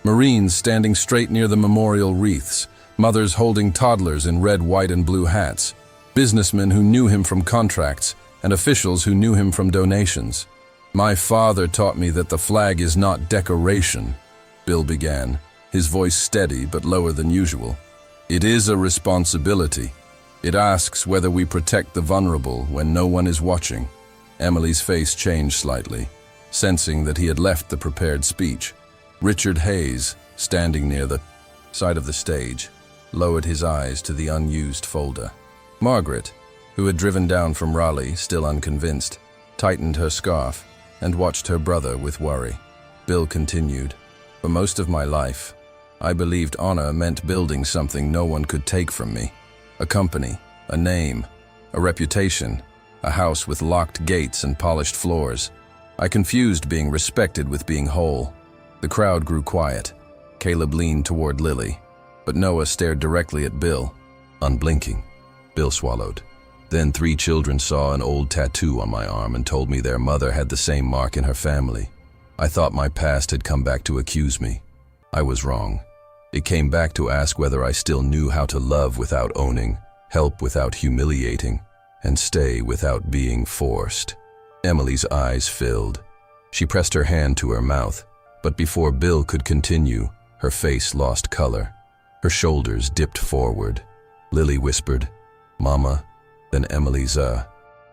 Marines standing straight near the memorial wreaths, mothers holding toddlers in red, white, and blue hats, businessmen who knew him from contracts, and officials who knew him from donations. "My father taught me that the flag is not decoration," Bill began, his voice steady but lower than usual. "It is a responsibility. It asks whether we protect the vulnerable when no one is watching." Emily's face changed slightly, sensing that he had left the prepared speech. Richard Hayes, standing near the side of the stage, lowered his eyes to the unused folder. Margaret, who had driven down from Raleigh, still unconvinced, tightened her scarf and watched her brother with worry. Bill continued, "For most of my life, I believed honor meant building something no one could take from me. A company, a name, a reputation, a house with locked gates and polished floors. I confused being respected with being whole." The crowd grew quiet. Caleb leaned toward Lily, but Noah stared directly at Bill, unblinking. Bill swallowed. "Then 3 children saw an old tattoo on my arm and told me their mother had the same mark in her family. I thought my past had come back to accuse me. I was wrong. It came back to ask whether I still knew how to love without owning, help without humiliating, and stay without being forced." Emily's eyes filled. She pressed her hand to her mouth, but before Bill could continue, her face lost color. Her shoulders dipped forward. Lily whispered, "Mama." Then Emily's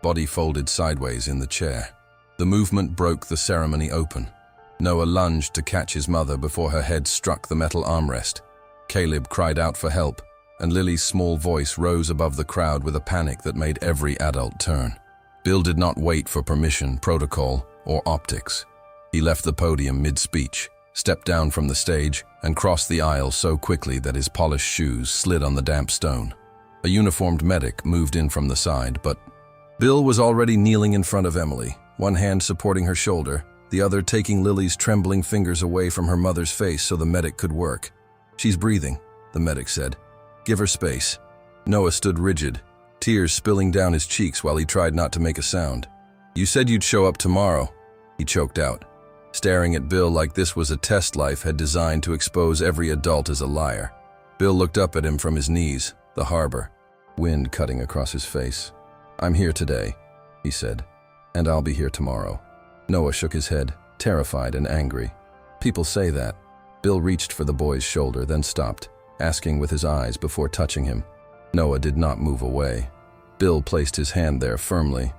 body folded sideways in the chair. The movement broke the ceremony open. Noah lunged to catch his mother before her head struck the metal armrest. Caleb cried out for help, and Lily's small voice rose above the crowd with a panic that made every adult turn. Bill did not wait for permission, protocol, or optics. He left the podium mid-speech, stepped down from the stage, and crossed the aisle so quickly that his polished shoes slid on the damp stone. A uniformed medic moved in from the side, but Bill was already kneeling in front of Emily, one hand supporting her shoulder, the other taking Lily's trembling fingers away from her mother's face so the medic could work. "She's breathing," the medic said. "Give her space." Noah stood rigid, tears spilling down his cheeks while he tried not to make a sound. "You said you'd show up tomorrow," he choked out, staring at Bill like this was a test life had designed to expose every adult as a liar. Bill looked up at him from his knees, the harbor, wind cutting across his face. "I'm here today," he said, "and I'll be here tomorrow." Noah shook his head, terrified and angry. "People say that." Bill reached for the boy's shoulder, then stopped, asking with his eyes before touching him. Noah did not move away. Bill placed his hand there firmly.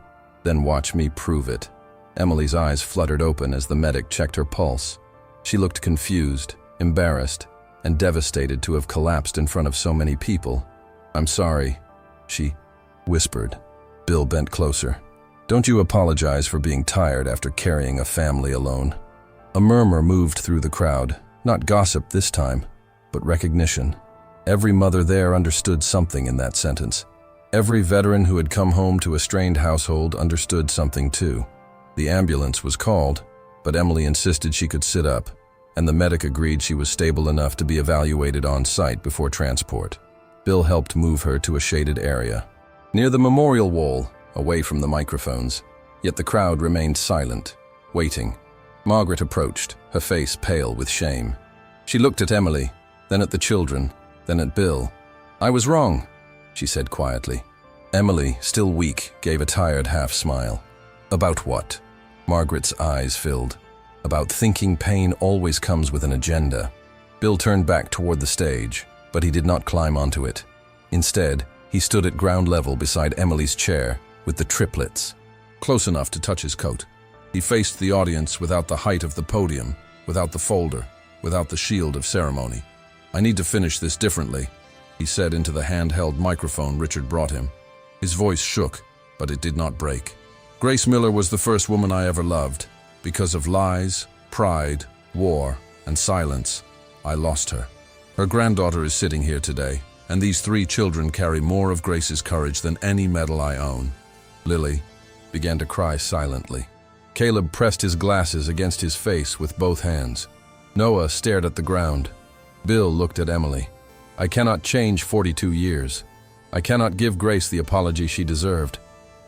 "Then watch me prove it." Emily's eyes fluttered open as the medic checked her pulse. She looked confused, embarrassed, and devastated to have collapsed in front of so many people. "I'm sorry," she whispered. Bill bent closer. "Don't you apologize for being tired after carrying a family alone." A murmur moved through the crowd, not gossip this time, but recognition. Every mother there understood something in that sentence. Every veteran who had come home to a strained household understood something too. The ambulance was called, but Emily insisted she could sit up, and the medic agreed she was stable enough to be evaluated on site before transport. Bill helped move her to a shaded area, near the memorial wall, away from the microphones. Yet the crowd remained silent, waiting. Margaret approached, her face pale with shame. She looked at Emily, then at the children, then at Bill. "I was wrong," she said quietly. Emily, still weak, gave a tired half-smile. "About what?" Margaret's eyes filled. "About thinking pain always comes with an agenda." Bill turned back toward the stage, but he did not climb onto it. Instead, he stood at ground level beside Emily's chair, with the triplets, close enough to touch his coat. He faced the audience without the height of the podium, without the folder, without the shield of ceremony. "I need to finish this differently," he said into the handheld microphone Richard brought him. His voice shook, but it did not break. "Grace Miller was the first woman I ever loved. Because of lies, pride, war, and silence, I lost her. Her granddaughter is sitting here today, and these 3 children carry more of Grace's courage than any medal I own." Lily began to cry silently. Caleb pressed his glasses against his face with both hands. Noah stared at the ground. Bill looked at Emily. "I cannot change 42 years. I cannot give Grace the apology she deserved,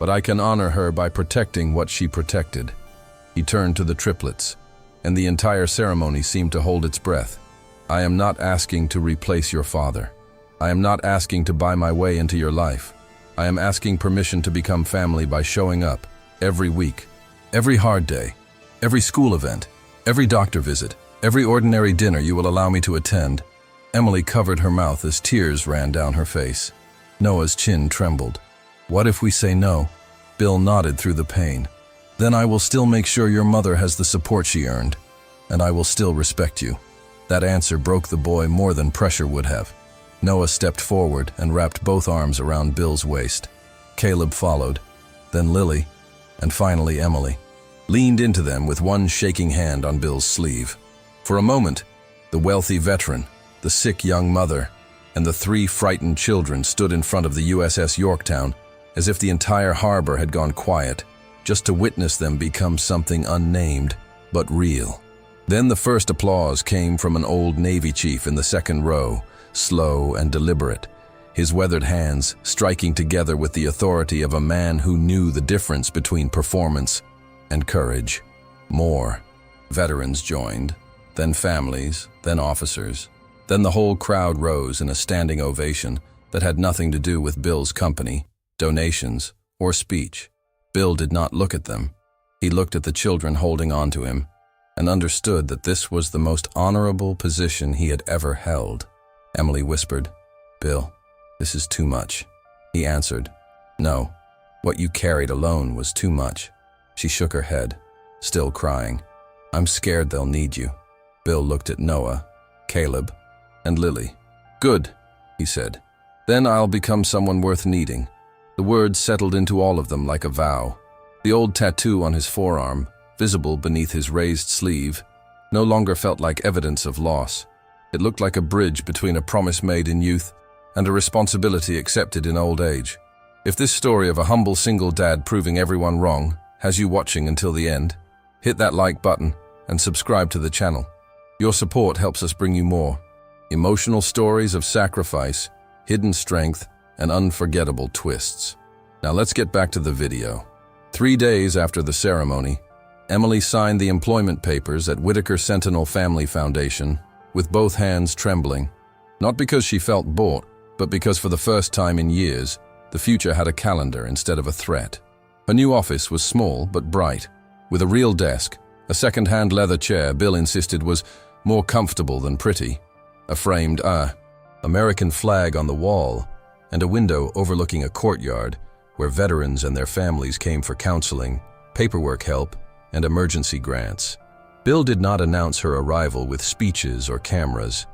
but I can honor her by protecting what she protected." He turned to the triplets, and the entire ceremony seemed to hold its breath. "I am not asking to replace your father. I am not asking to buy my way into your life. I am asking permission to become family by showing up every week, every hard day, every school event, every doctor visit, every ordinary dinner you will allow me to attend." Emily covered her mouth as tears ran down her face. Noah's chin trembled. "What if we say no?" Bill nodded through the pain. "Then I will still make sure your mother has the support she earned, and I will still respect you." That answer broke the boy more than pressure would have. Noah stepped forward and wrapped both arms around Bill's waist. Caleb followed, then Lily, and finally Emily, leaned into them with one shaking hand on Bill's sleeve. For a moment, the wealthy veteran, the sick young mother, and the 3 frightened children stood in front of the USS Yorktown as if the entire harbor had gone quiet, just to witness them become something unnamed but real. Then the first applause came from an old Navy chief in the second row, slow and deliberate, his weathered hands striking together with the authority of a man who knew the difference between performance and courage. More veterans joined, then families, then officers. Then the whole crowd rose in a standing ovation that had nothing to do with Bill's company, donations, or speech. Bill did not look at them. He looked at the children holding on to him and understood that this was the most honorable position he had ever held. Emily whispered, "Bill, this is too much." He answered, "No, what you carried alone was too much." She shook her head, still crying. "I'm scared they'll need you." Bill looked at Noah, Caleb, and Lily. "Good," he said. "Then I'll become someone worth needing." The words settled into all of them like a vow. The old tattoo on his forearm, visible beneath his raised sleeve, no longer felt like evidence of loss. It looked like a bridge between a promise made in youth and a responsibility accepted in old age. If this story of a humble single dad proving everyone wrong has you watching until the end, hit that like button and subscribe to the channel. Your support helps us bring you more emotional stories of sacrifice, hidden strength, and unforgettable twists. Now let's get back to the video. 3 days after the ceremony, Emily signed the employment papers at Whitaker Sentinel Family Foundation with both hands trembling, not because she felt bought, but because for the first time in years, the future had a calendar instead of a threat. Her new office was small but bright, with a real desk, a second-hand leather chair Bill insisted was more comfortable than pretty, a framed American flag on the wall, and a window overlooking a courtyard where veterans and their families came for counseling, paperwork help, and emergency grants. Bill did not announce her arrival with speeches or cameras.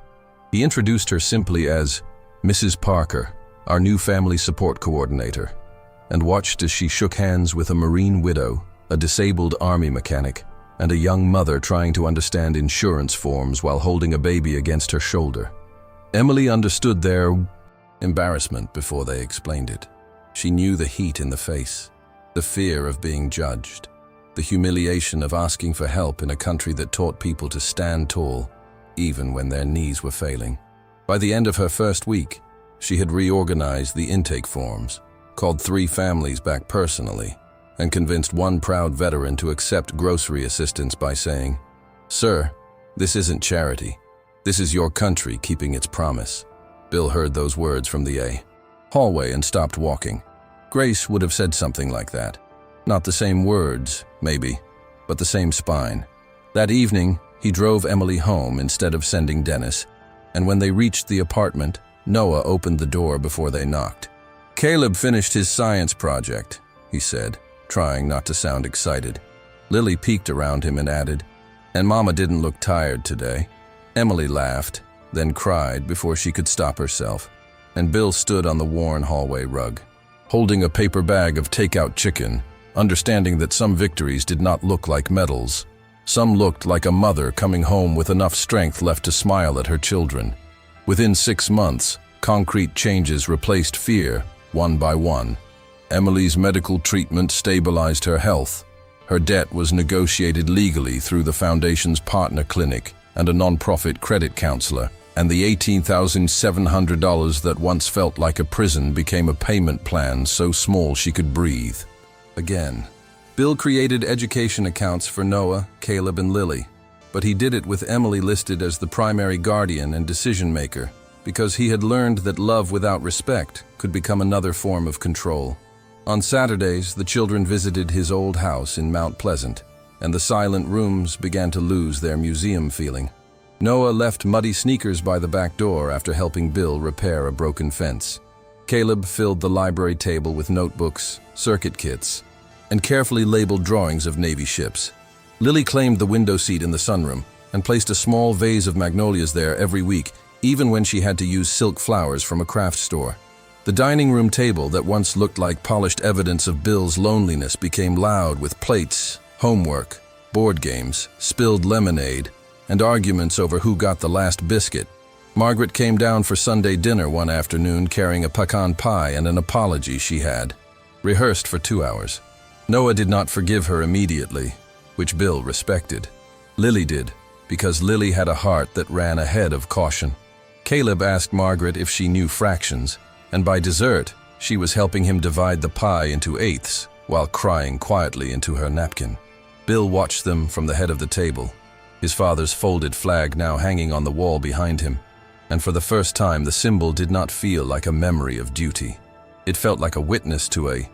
He introduced her simply as Mrs. Parker, our new family support coordinator, and watched as she shook hands with a Marine widow, a disabled Army mechanic, and a young mother trying to understand insurance forms while holding a baby against her shoulder. Emily understood their embarrassment before they explained it. She knew the heat in the face, the fear of being judged, the humiliation of asking for help in a country that taught people to stand tall, even when their knees were failing. By the end of her first week, she had reorganized the intake forms, called 3 families back personally, and convinced one proud veteran to accept grocery assistance by saying, "Sir, this isn't charity. This is your country keeping its promise." Bill heard those words from the hallway and stopped walking. Grace would have said something like that. Not the same words, maybe, but the same spine. That evening, he drove Emily home instead of sending Dennis, and when they reached the apartment, Noah opened the door before they knocked. "Caleb finished his science project," he said, trying not to sound excited. Lily peeked around him and added, "And Mama didn't look tired today." Emily laughed, then cried before she could stop herself, and Bill stood on the worn hallway rug, holding a paper bag of takeout chicken, understanding that some victories did not look like medals. Some looked like a mother coming home with enough strength left to smile at her children. Within 6 months, concrete changes replaced fear, one by one. Emily's medical treatment stabilized her health. Her debt was negotiated legally through the foundation's partner clinic and a non-profit credit counselor, and the $18,700 that once felt like a prison became a payment plan so small she could breathe. again. Bill created education accounts for Noah, Caleb, and Lily, but he did it with Emily listed as the primary guardian and decision-maker because he had learned that love without respect could become another form of control. On Saturdays, the children visited his old house in Mount Pleasant, and the silent rooms began to lose their museum feeling. Noah left muddy sneakers by the back door after helping Bill repair a broken fence. Caleb filled the library table with notebooks, circuit kits, and carefully labeled drawings of Navy ships. Lily claimed the window seat in the sunroom and placed a small vase of magnolias there every week, even when she had to use silk flowers from a craft store. The dining room table that once looked like polished evidence of Bill's loneliness became loud with plates, homework, board games, spilled lemonade, and arguments over who got the last biscuit. Margaret came down for Sunday dinner one afternoon carrying a pecan pie and an apology she had rehearsed for 2 hours. Noah did not forgive her immediately, which Bill respected. Lily did, because Lily had a heart that ran ahead of caution. Caleb asked Margaret if she knew fractions, and by dessert, she was helping him divide the pie into eighths while crying quietly into her napkin. Bill watched them from the head of the table, his father's folded flag now hanging on the wall behind him, and for the first time the symbol did not feel like a memory of duty. It felt like a witness to a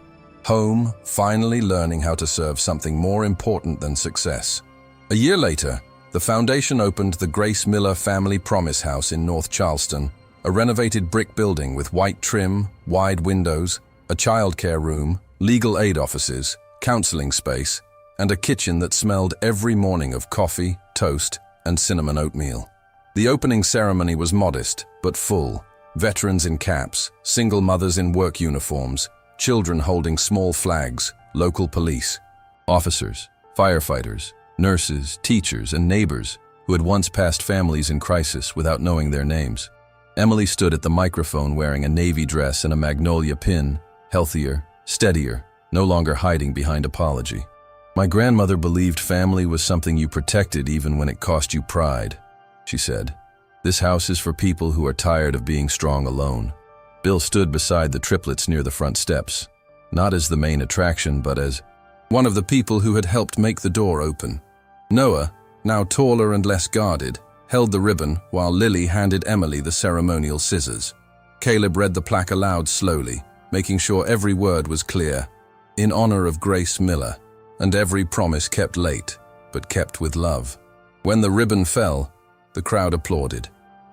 home finally learning how to serve something more important than success. A year later, the foundation opened the Grace Miller Family Promise House in North Charleston, a renovated brick building with white trim, wide windows, a childcare room, legal aid offices, counseling space, and a kitchen that smelled every morning of coffee, toast, and cinnamon oatmeal. The opening ceremony was modest, but full. Veterans in caps, single mothers in work uniforms, children holding small flags, local police, officers, firefighters, nurses, teachers, and neighbors who had once passed families in crisis without knowing their names. Emily stood at the microphone wearing a navy dress and a magnolia pin, healthier, steadier, no longer hiding behind apology. "My grandmother believed family was something you protected even when it cost you pride," she said. "This house is for people who are tired of being strong alone." Bill stood beside the triplets near the front steps, not as the main attraction, but as one of the people who had helped make the door open. Noah, now taller and less guarded, held the ribbon while Lily handed Emily the ceremonial scissors. Caleb read the plaque aloud slowly, making sure every word was clear. "In honor of Grace Miller," and every promise kept late, but kept with love. When the ribbon fell, the crowd applauded,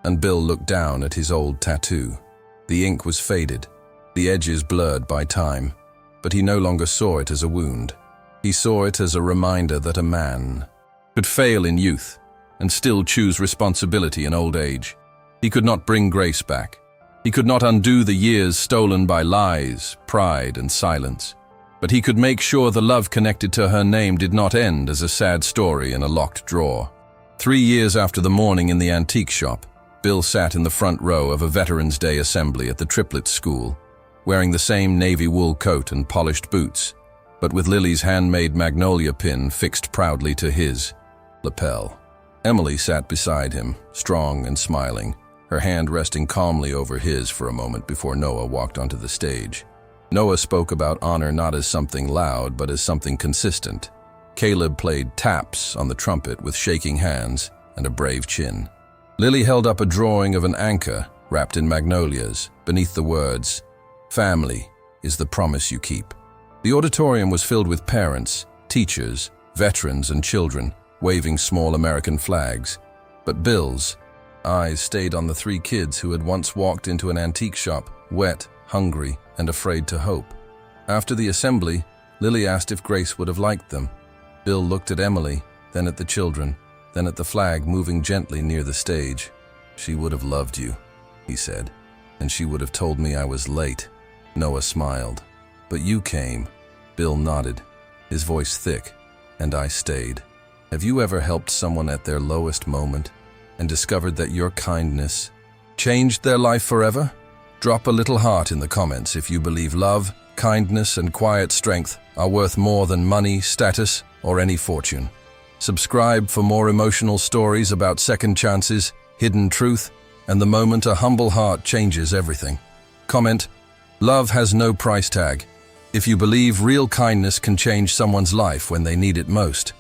and Bill looked down at his old tattoo. The ink was faded, the edges blurred by time, but he no longer saw it as a wound. He saw it as a reminder that a man could fail in youth and still choose responsibility in old age. He could not bring Grace back. He could not undo the years stolen by lies, pride, and silence. But he could make sure the love connected to her name did not end as a sad story in a locked drawer. 3 years after the morning in the antique shop, Bill sat in the front row of a Veterans Day assembly at the Triplets school, wearing the same navy wool coat and polished boots, but with Lily's handmade magnolia pin fixed proudly to his lapel. Emily sat beside him, strong and smiling, her hand resting calmly over his for a moment before Noah walked onto the stage. Noah spoke about honor not as something loud, but as something consistent. Caleb played taps on the trumpet with shaking hands and a brave chin. Lily held up a drawing of an anchor wrapped in magnolias beneath the words, "Family is the promise you keep." The auditorium was filled with parents, teachers, veterans, and children, waving small American flags. But Bill's eyes stayed on the 3 kids who had once walked into an antique shop, wet, hungry, and afraid to hope. After the assembly, Lily asked if Grace would have liked them. Bill looked at Emily, then at the children, then at the flag moving gently near the stage. "She would have loved you," he said, "and she would have told me I was late." Noah smiled. "But you came." Bill nodded, his voice thick, "and I stayed." Have you ever helped someone at their lowest moment and discovered that your kindness changed their life forever? Drop a little heart in the comments if you believe love, kindness, and quiet strength are worth more than money, status, or any fortune. Subscribe for more emotional stories about second chances, hidden truth, and the moment a humble heart changes everything. Comment, "Love has no price tag." If you believe real kindness can change someone's life when they need it most,